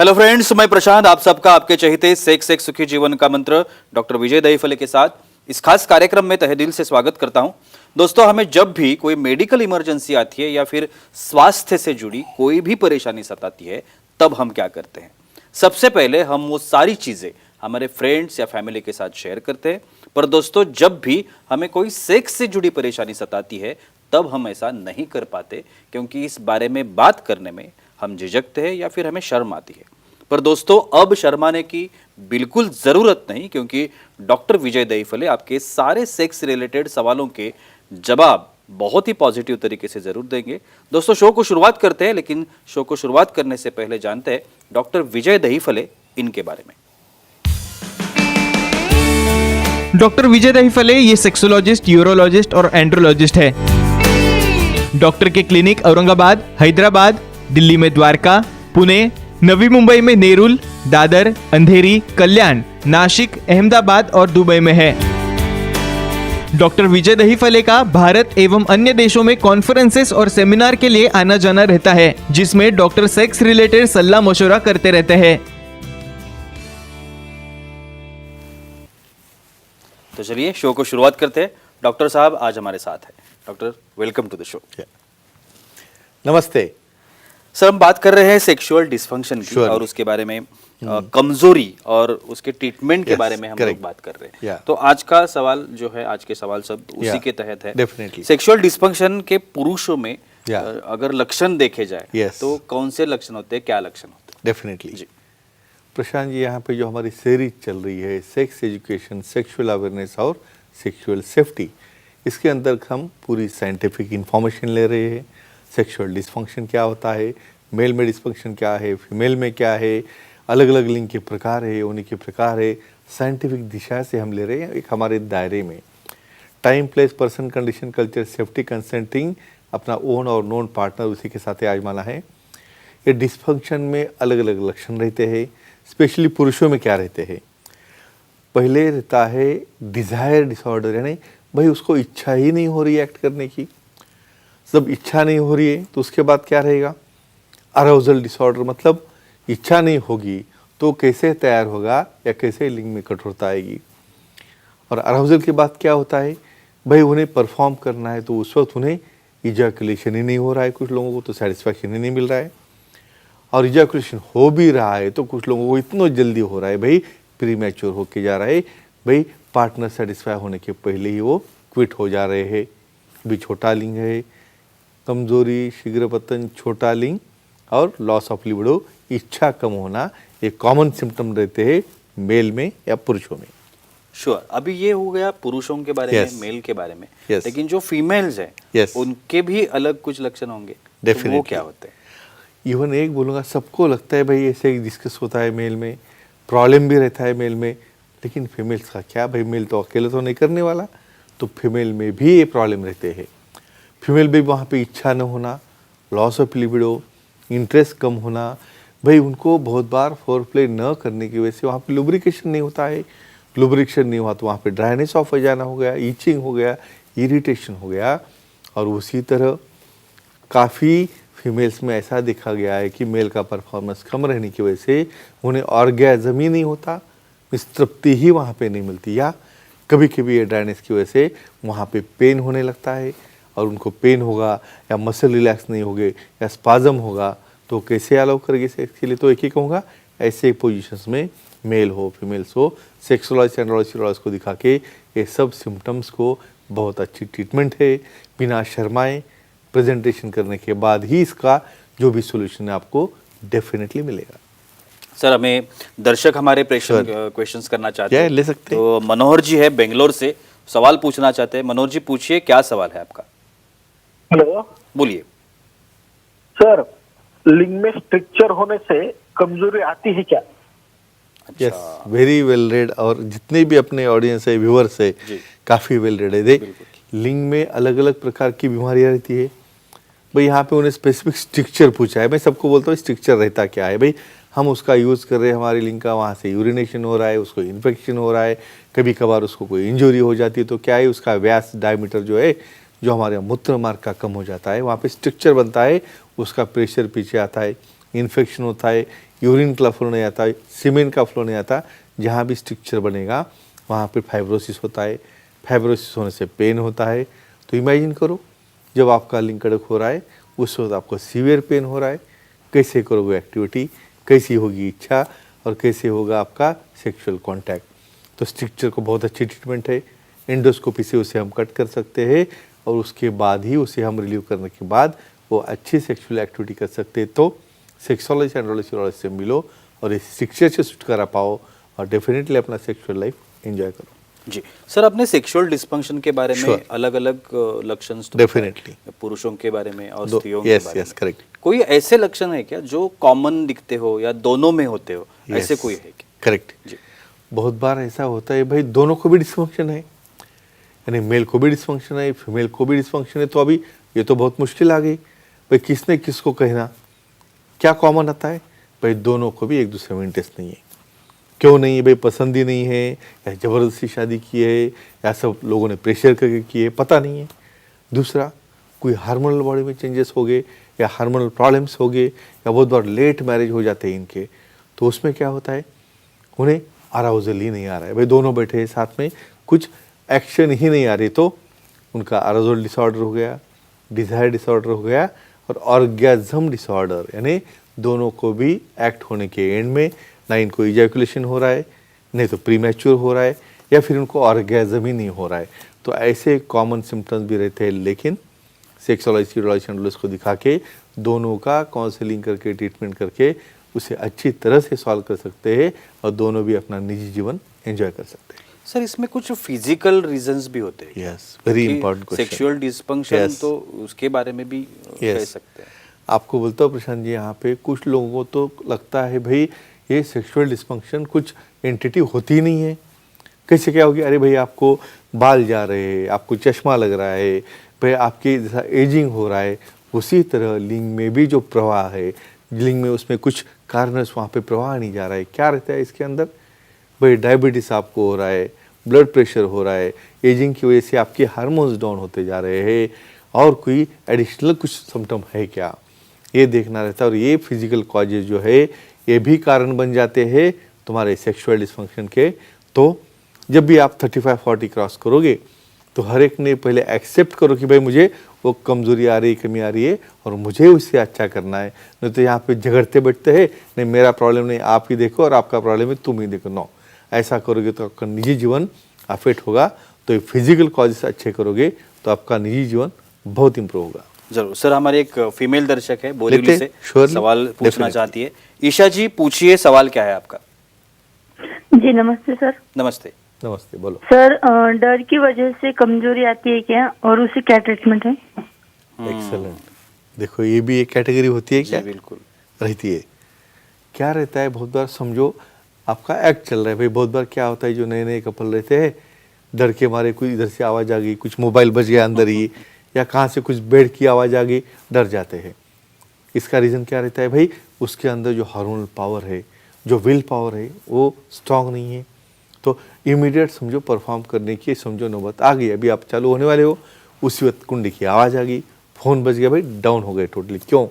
Hello friends, मैं प्रशांत आप सबका आपके चहेते सेक्स सेक्स सुखी जीवन का मंत्र डॉक्टर विजय दहीफले के साथ इस खास कार्यक्रम में तहे दिल से स्वागत करता हूं। दोस्तों, हमें जब भी कोई मेडिकल इमरजेंसी आती है या फिर स्वास्थ्य से जुड़ी कोई भी परेशानी सताती है, तब हम क्या करते हैं? सबसे पहले हम वो सारी चीजें हमारे फ्रेंड्स या फैमिली के साथ शेयर करते हैं। पर दोस्तों, जब भी हमें कोई सेक्स से जुड़ी परेशानी सताती है, तब हम ऐसा नहीं कर पाते, क्योंकि इस बारे में बात करने में हम झिझकते हैं या फिर हमें शर्म आती है। पर दोस्तों, अब शर्माने की बिल्कुल जरूरत नहीं, क्योंकि डॉक्टर विजय दहीफले आपके सारे सेक्स रिलेटेड सवालों के जवाब बहुत ही पॉजिटिव तरीके से जरूर देंगे। दोस्तों, शो को शुरुआत करते हैं, लेकिन शो को शुरुआत करने से पहले जानते हैं डॉक्टर विजय दहीफले इनके बारे में। डॉक्टर विजय दहीफले ये सेक्सोलॉजिस्ट, यूरोलॉजिस्ट और एंड्रोलॉजिस्ट है। डॉक्टर के क्लिनिक औरंगाबाद, हैदराबाद, दिल्ली में द्वारका, पुणे, नवी मुंबई में नेरुल, दादर, अंधेरी, कल्याण, नासिक, अहमदाबाद और दुबई में है। डॉक्टर विजय दहीफले का भारत एवं अन्य देशों में कॉन्फ्रेंसेस और सेमिनार के लिए आना जाना रहता है, जिसमें डॉक्टर सेक्स रिलेटेड सलाह मशवरा करते रहते हैं। तो चलिए शो को शुरुआत करते हैं। डॉक्टर साहब आज हमारे साथ है। Doctor, welcome to the show. नमस्ते सर, हम बात कर रहे हैं सेक्सुअल डिसफंक्शन की और उसके बारे में कमजोरी और उसके ट्रीटमेंट के बारे में हम लोग बात कर रहे हैं। तो आज का सवाल जो है, आज के सवाल सब उसी के तहत है। डेफिनेटली सेक्सुअल डिसफंक्शन के पुरुषों में अगर लक्षण देखे जाए तो कौन से लक्षण होते हैं, क्या लक्षण होते हैं? डेफिनेटली जी प्रशांत जी, यहाँ पे जो हमारी सीरीज चल रही है सेक्स एजुकेशन, सेक्सुअल अवेयरनेस और सेक्सुअल सेफ्टी, इसके अंदर हम पूरी साइंटिफिक इंफॉर्मेशन ले रहे हैं। सेक्सुअल डिसफंक्शन क्या होता है, मेल में डिसफंक्शन क्या है, फीमेल में क्या है, अलग अलग लिंग के प्रकार है, उन्हीं के प्रकार है, साइंटिफिक दिशा से हम ले रहे हैं एक हमारे दायरे में। Time, place, person, condition, culture, safety, consenting, अपना ओन और नोन पार्टनर उसी के साथ आजमाना है। ये डिसफंक्शन में अलग अलग लक्षण रहते हैं। स्पेशली पुरुषों में क्या रहते हैं, पहले रहता है डिज़ायर डिसऑर्डर, यानी भाई उसको इच्छा ही नहीं हो रही है एक्ट करने की। जब इच्छा नहीं हो रही है तो उसके बाद क्या रहेगा, अराउजल डिसऑर्डर, मतलब इच्छा नहीं होगी तो कैसे तैयार होगा या कैसे लिंग में कठोरता आएगी। और अराउजल के बाद क्या होता है, भाई उन्हें परफॉर्म करना है तो उस वक्त उन्हें इजैकुलेशन ही नहीं हो रहा है, कुछ लोगों को तो सेटिस्फैक्शन ही नहीं मिल रहा है। और इजैकुलेशन हो भी रहा है तो कुछ लोगों को इतना जल्दी हो रहा है, भाई प्री मैच्योर होके जा रहा है, भाई पार्टनर सेटिस्फाई होने के पहले ही वो क्विट हो जा रहे हैं। भी छोटा लिंग है, कमजोरी, शीघ्र पतन, छोटा लिंग और लॉस ऑफ लिबिडो, इच्छा कम होना, ये कॉमन सिम्टम रहते हैं मेल में या पुरुषों में। श्योर, अभी ये हो गया पुरुषों के बारे में, मेल के बारे में। लेकिन जो फीमेल्स हैं उनके भी अलग कुछ लक्षण होंगे, तो वो क्या होते हैं? इवन एक बोलूँगा, सबको लगता है भाई ऐसे डिस्कस होता है मेल में, प्रॉब्लम भी रहता है मेल में, लेकिन फीमेल्स का क्या, भाई मेल तो अकेले तो नहीं करने वाला, तो फीमेल में भी ये प्रॉब्लम रहते हैं। फीमेल भी वहाँ पे इच्छा न होना, लॉस ऑफ लिबिडो, इंटरेस्ट कम होना, भाई उनको बहुत बार फोरप्ले न करने की वजह से वहाँ पे लुब्रिकेशन नहीं होता है। लुब्रिकेशन नहीं हुआ तो वहाँ पे ड्राइनेस ऑफ वजाना हो गया, ईचिंग हो गया, इरिटेशन हो गया। और उसी तरह काफ़ी फीमेल्स में ऐसा देखा गया है कि मेल का परफॉर्मेंस कम रहने की वजह से उन्हें ऑर्गेज़म ही नहीं होता, तृप्ति ही वहाँ पे नहीं मिलती, या कभी कभी ये ड्राइनेस की वजह से वहाँ पे पेन होने लगता है। और उनको पेन होगा या मसल रिलैक्स नहीं होगे या स्पाजम होगा तो कैसे अलाउ करेंगे सेक्स के लिए? तो एक ही कहूँगा, ऐसे पोजीशंस में मेल हो फीमेल्स हो, सेक्सोलॉजिस्ट एंड्रोलॉजिस्ट को दिखा के ये सब सिम्टम्स को बहुत अच्छी ट्रीटमेंट है, बिना शर्माए प्रेजेंटेशन करने के बाद ही इसका जो भी सोल्यूशन है आपको डेफिनेटली मिलेगा। सर, हमें दर्शक हमारे प्रेक्षक क्वेश्चंस करना चाहते हैं, ले सकते हैं। तो मनोहर जी है बेंगलोर से, सवाल पूछना चाहते हैं। मनोहर जी, पूछिए, क्या सवाल है आपका? हेलो, बोलिए। सर, लिंग में स्ट्रक्चर होने से कमजोरी आती है क्या? Yes, very well read. और जितने भी अपने ऑडियंस है, व्यूअर्स है, काफ़ी वेल रेड है। देख, लिंग में अलग अलग प्रकार की बीमारियां रहती है। भाई यहाँ पे उन्हें स्पेसिफिक स्ट्रक्चर पूछा है, मैं सबको बोलता हूँ स्ट्रक्चर रहता क्या है। भाई हम उसका यूज़ कर रहे हैं, हमारी लिंग का वहाँ से यूरिनेशन हो रहा है, उसको इन्फेक्शन हो रहा है, कभी कभार उसको कोई इंजरी हो जाती है, तो क्या है उसका व्यास, डायमीटर जो है, जो हमारे मूत्र मार्ग का कम हो जाता है, वहाँ पे स्ट्रक्चर बनता है, उसका प्रेशर पीछे आता है। इन्फेक्शन होता है, यूरिन का फ्लो नहीं आता, सीमेन का फ्लो नहीं आता, जहाँ भी स्ट्रक्चर बनेगा वहाँ पे फाइब्रोसिस होता है। फाइब्रोसिस होने से पेन होता है। तो इमेजिन करो जब आपका लिंग कड़क हो रहा है उस वक्त आपको सीवियर पेन हो रहा है, कैसे करोगे एक्टिविटी, कैसी होगी इच्छा और कैसे होगा आपका सेक्सुअल कांटेक्ट। तो स्ट्रक्चर को बहुत अच्छी ट्रीटमेंट है, एंडोस्कोपी से उसे हम कट कर सकते हैं और उसके बाद ही उसे हम रिलीव करने के बाद वो अच्छी सेक्सुअल एक्टिविटी कर सकते हैं। तो सेक्सोलॉजी एंड्रोलॉजी से मिलो और इस स्ट्रक्चर से छुटकारा पाओ और डेफिनेटली अपना सेक्सुअल लाइफ एंजॉय करो। जी सर, आपने सेक्सुअल डिस्फंक्शन के बारे में Sure. अलग अलग लक्षण तो Definitely. बताए, पुरुषों के बारे में और दो- स्त्रियों के yes, बारे yes, में। correct. कोई ऐसे लक्षण है क्या जो कॉमन दिखते हो या दोनों में होते हो, ऐसे कोई है क्या? करेक्ट। जी। बहुत बार ऐसा होता है भाई दोनों को भी डिस्फंक्शन है, यानी मेल को भी डिस्फंक्शन है, फीमेल को भी डिस्फंक्शन है। तो अभी ये तो बहुत मुश्किल आ गई भाई किसने किसको कहना। क्या कॉमन आता है भाई दोनों को भी एक दूसरे में इंटरेस्ट नहीं है। क्यों नहीं है भाई, पसंद ही नहीं है या ज़बरदस्ती शादी की है या सब लोगों ने प्रेशर करके की है, पता नहीं है। दूसरा कोई हार्मोनल बॉडी में चेंजेस हो गए या हार्मोनल प्रॉब्लम्स हो गए या बहुत बार लेट मैरिज हो जाते हैं इनके। तो उसमें क्या होता है उन्हें अराउजल ही नहीं आ रहा है भाई, दोनों बैठे हैं साथ में कुछ एक्शन ही नहीं आ रही, तो उनका अराउजल डिसऑर्डर हो गया, डिज़ायर डिसऑर्डर हो गया और ऑर्गेज्म डिसऑर्डर, यानी दोनों को भी एक्ट होने के एंड में ना इनको इजैकुलेशन हो रहा है, नहीं तो प्रीमैच्योर हो रहा है या फिर उनको ऑर्गेज्म ही नहीं हो रहा है। तो ऐसे कॉमन सिम्टम्स भी रहते हैं, लेकिन सेक्सोलॉजी एंड्रोलॉजी को दिखा के दोनों का काउंसलिंग करके ट्रीटमेंट करके उसे अच्छी तरह से सॉल्व कर सकते हैं और दोनों भी अपना निजी जीवन एंजॉय कर सकते हैं। सर इसमें कुछ फिजिकल रीजंस भी होते हैं? Yes, very important question. Sexual dysfunction Yes. तो उसके बारे में भी कह Yes. सकते हैं। आपको बोलता हूँ प्रशांत जी, यहाँ पे कुछ लोगों को तो लगता है भाई ये सेक्सुअल डिस्फंक्शन कुछ एंटिटी होती ही नहीं है। कैसे क्या होगी, अरे भाई आपको बाल जा रहे हैं, आपको चश्मा लग रहा है, भाई आपकी जैसा एजिंग हो रहा है, उसी तरह लिंग में भी जो प्रवाह है, लिंग में उसमें कुछ कारणवश वहाँ पे प्रवाह नहीं जा रहा है। क्या रहता है इसके अंदर भाई, डायबिटीज़ आपको हो रहा है, ब्लड प्रेशर हो रहा है, एजिंग की वजह से आपके हार्मोन्स डाउन होते जा रहे हैं और कोई एडिशनल कुछ सिम्टम है क्या, ये देखना रहता है। और ये फिजिकल कॉजेज जो है ये भी कारण बन जाते हैं तुम्हारे सेक्सुअल डिस्फंक्शन के। तो जब भी आप 35-40 क्रॉस करोगे तो हर एक ने पहले एक्सेप्ट करो कि भाई मुझे वो कमज़ोरी आ रही, कमी आ रही है और मुझे उससे अच्छा करना है। नहीं तो यहाँ पे झगड़ते बैठते हैं, नहीं मेरा प्रॉब्लम नहीं आप ही देखो और आपका प्रॉब्लम है तुम ही देखो। नो, ऐसा करोगे तो आपका निजी जीवन अफेक्ट होगा। तो फिजिकल कॉजेस अच्छे करोगे तो आपका निजी जीवन बहुत इंप्रूव होगा। जरूर सर, हमारे एक फीमेल दर्शक है बोरीवली लेते, से, surely, सवाल पूछना definitely. चाहती है। ईशा जी पूछिए, सवाल क्या है आपका? जी नमस्ते सर। नमस्ते। नमस्ते, बोलो। सर डर की वजह से कमजोरी आती है क्या और उसे क्या ट्रीटमेंट है? एक्सेलेंट। देखो ये भी एक कैटेगरी होती है क्या? जी बिल्कुल। रहती है। क्या रहता है, बहुत बार समझो आपका एक्ट चल रहा है भाई, बहुत बार क्या होता है जो नए नए कपल रहते हैं डर के मारे कोई इधर से आवाज़ आ गई, कुछ मोबाइल बज गया अंदर ही या कहाँ से कुछ बेड की आवाज़ आ गई, डर जाते हैं। इसका रीज़न क्या रहता है भाई, उसके अंदर जो हार्मोनल पावर है, जो विल पावर है वो स्ट्रांग नहीं है। तो इमीडिएट समझो परफॉर्म करने की समझो नौबत आ गई, अभी आप चालू होने वाले हो, उसी वक्त कुंडी की आवाज़ आ गई, फ़ोन बज गया भाई, डाउन हो गए टोटली। क्यों?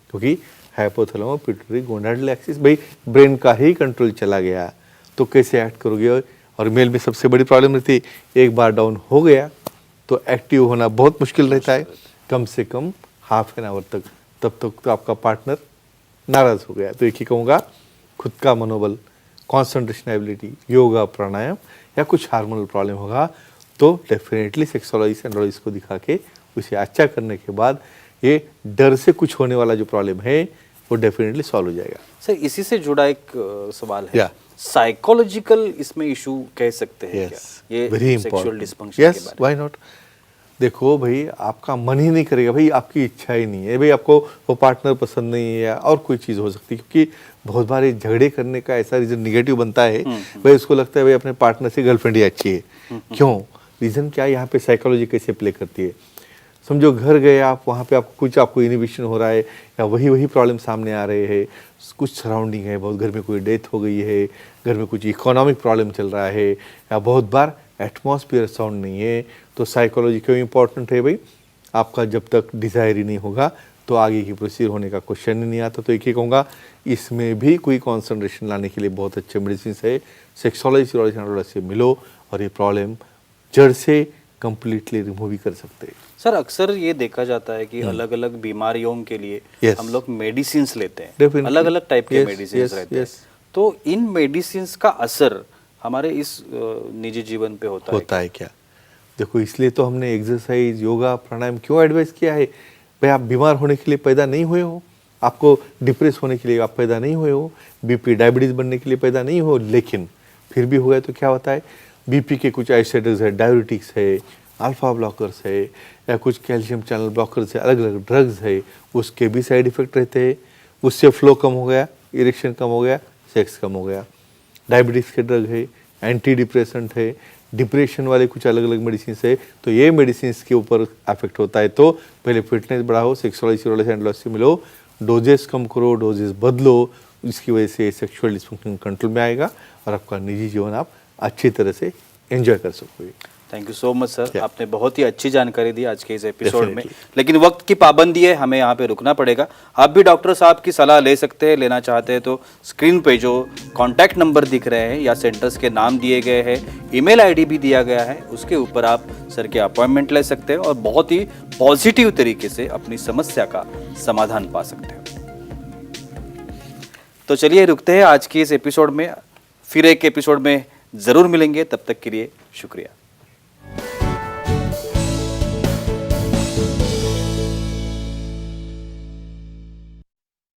क्योंकि हाइपोथैलेमस पिट्यूटरी गोनाडल एक्सिस भाई ब्रेन का ही कंट्रोल चला गया। तो कैसे एक्ट करोगे? और मेल में सबसे बड़ी प्रॉब्लम रहती है, एक बार डाउन हो गया तो एक्टिव होना बहुत मुश्किल रहता है, कम से कम हाफ एन आवर तक। तब तक तो आपका पार्टनर नाराज़ हो गया। तो एक ही कहूँगा, खुद का मनोबल, कॉन्सेंट्रेशन एबिलिटी, योगा, प्राणायाम या कुछ हार्मोनल प्रॉब्लम होगा तो डेफिनेटली सेक्सोलॉजी एंड्रोलॉजी को दिखा के उसे अच्छा करने के बाद ये डर से कुछ होने वाला जो प्रॉब्लम है वो डेफिनेटली सॉल्व हो जाएगा। सर इसी से जुड़ा एक सवाल है, Yeah. साइकोलॉजिकल इसमें इशू कह सकते हैं क्या? ये वेरी सेक्सुअल डिस्फंक्शन के यस, बारे व्हाई नॉट। देखो भाई आपका मन ही नहीं करेगा भाई, आपकी इच्छा ही नहीं है भाई, आपको वो पार्टनर पसंद नहीं है या और कोई चीज़ हो सकती है। क्योंकि बहुत बार ये झगड़े करने का ऐसा रीज़न निगेटिव बनता है भाई, उसको लगता है भाई अपने पार्टनर से गर्लफ्रेंड ही अच्छी है। क्यों? रीज़न क्या है, यहाँ पे साइकोलॉजी कैसे प्ले करती है। समझो घर गए आप, वहाँ पे आपको कुछ आपको इनिबिशन हो रहा है या वही प्रॉब्लम सामने आ रहे हैं, कुछ सराउंडिंग है, बहुत घर में कोई डेथ हो गई है, घर में कुछ इकोनॉमिक प्रॉब्लम चल रहा है या बहुत बार एटमॉस्फेयर साउंड नहीं है। तो साइकोलॉजी क्यों इम्पोर्टेंट है भाई, आपका जब तक डिज़ायर ही नहीं होगा तो तो आगे की प्रोसीजर होने का क्वेश्चन ही नहीं आता। तो एक ही कहूँगा, इसमें भी कोई कॉन्सेंट्रेशन लाने के लिए बहुत अच्छे मेडिसिन है। सेक्सोलॉजी यूरोलॉजी एंड्रोलॉजी से मिलो और ये प्रॉब्लम जड़ से कंप्लीटली रिमूव भी कर सकते हैं। सर अक्सर ये देखा जाता है कि अलग अलग बीमारियों के लिए Yes. हम लोग मेडिसिन लेते हैं, Definitely. अलग अलग टाइप के Yes, मेडिसिन yes, रहते हैं। yes. तो इन मेडिसिन का असर हमारे इस निजी जीवन पे होता है क्या? देखो, इसलिए तो हमने एक्सरसाइज, योगा, प्राणायाम क्यों एडवाइस किया है। भाई, आप बीमार होने के लिए पैदा नहीं हुए हो, आपको डिप्रेस होने के लिए आप पैदा नहीं हुए हो, बीपी डायबिटीज बनने के लिए पैदा नहीं हो, लेकिन फिर भी हो गया तो क्या होता है, बीपी के कुछ एसिड्स है, डायबिटिक्स है, अल्फा ब्लॉकर्स है, या कुछ कैल्शियम चैनल ब्लॉकर्स है, अलग अलग ड्रग्स है, उसके भी साइड इफेक्ट रहते हैं। उससे फ्लो कम हो गया, इरेक्शन कम हो गया, सेक्स कम हो गया। डायबिटीज़ के ड्रग है, एंटी डिप्रेसेंट है, डिप्रेशन वाले कुछ अलग अलग मेडिसिन है। तो ये मेडिसिन के ऊपर अफेक्ट होता है। तो पहले फिटनेस बढ़ाओ, सेक्सुअलिटी यूरोलॉजी एंड्रोलॉजी से मिलो, डोजेस कम करो, डोजेस बदलो, इसकी वजह से सेक्सुअल डिस्फंक्शन कंट्रोल में आएगा और आपका निजी जीवन आप अच्छी तरह से एंजॉय कर सकोगे। Thank you so much sir, Yeah. आपने बहुत ही अच्छी जानकारी दी आज के इस एपिसोड में। Definitely. लेकिन वक्त की पाबंदी है, हमें यहाँ पे रुकना पड़ेगा। आप भी डॉक्टर साहब की सलाह ले सकते हैं, लेना चाहते हैं तो स्क्रीन पे जो कॉन्टैक्ट नंबर दिख रहे हैं या सेंटर्स के नाम दिए गए हैं, ईमेल आईडी भी दिया गया है, उसके ऊपर आप सर के अपॉइंटमेंट ले सकते हैं और बहुत ही पॉजिटिव तरीके से अपनी समस्या का समाधान पा सकते हैं। तो चलिए रुकते हैं आज की इस एपिसोड में, फिर एक एपिसोड में ज़रूर मिलेंगे, तब तक के लिए शुक्रिया।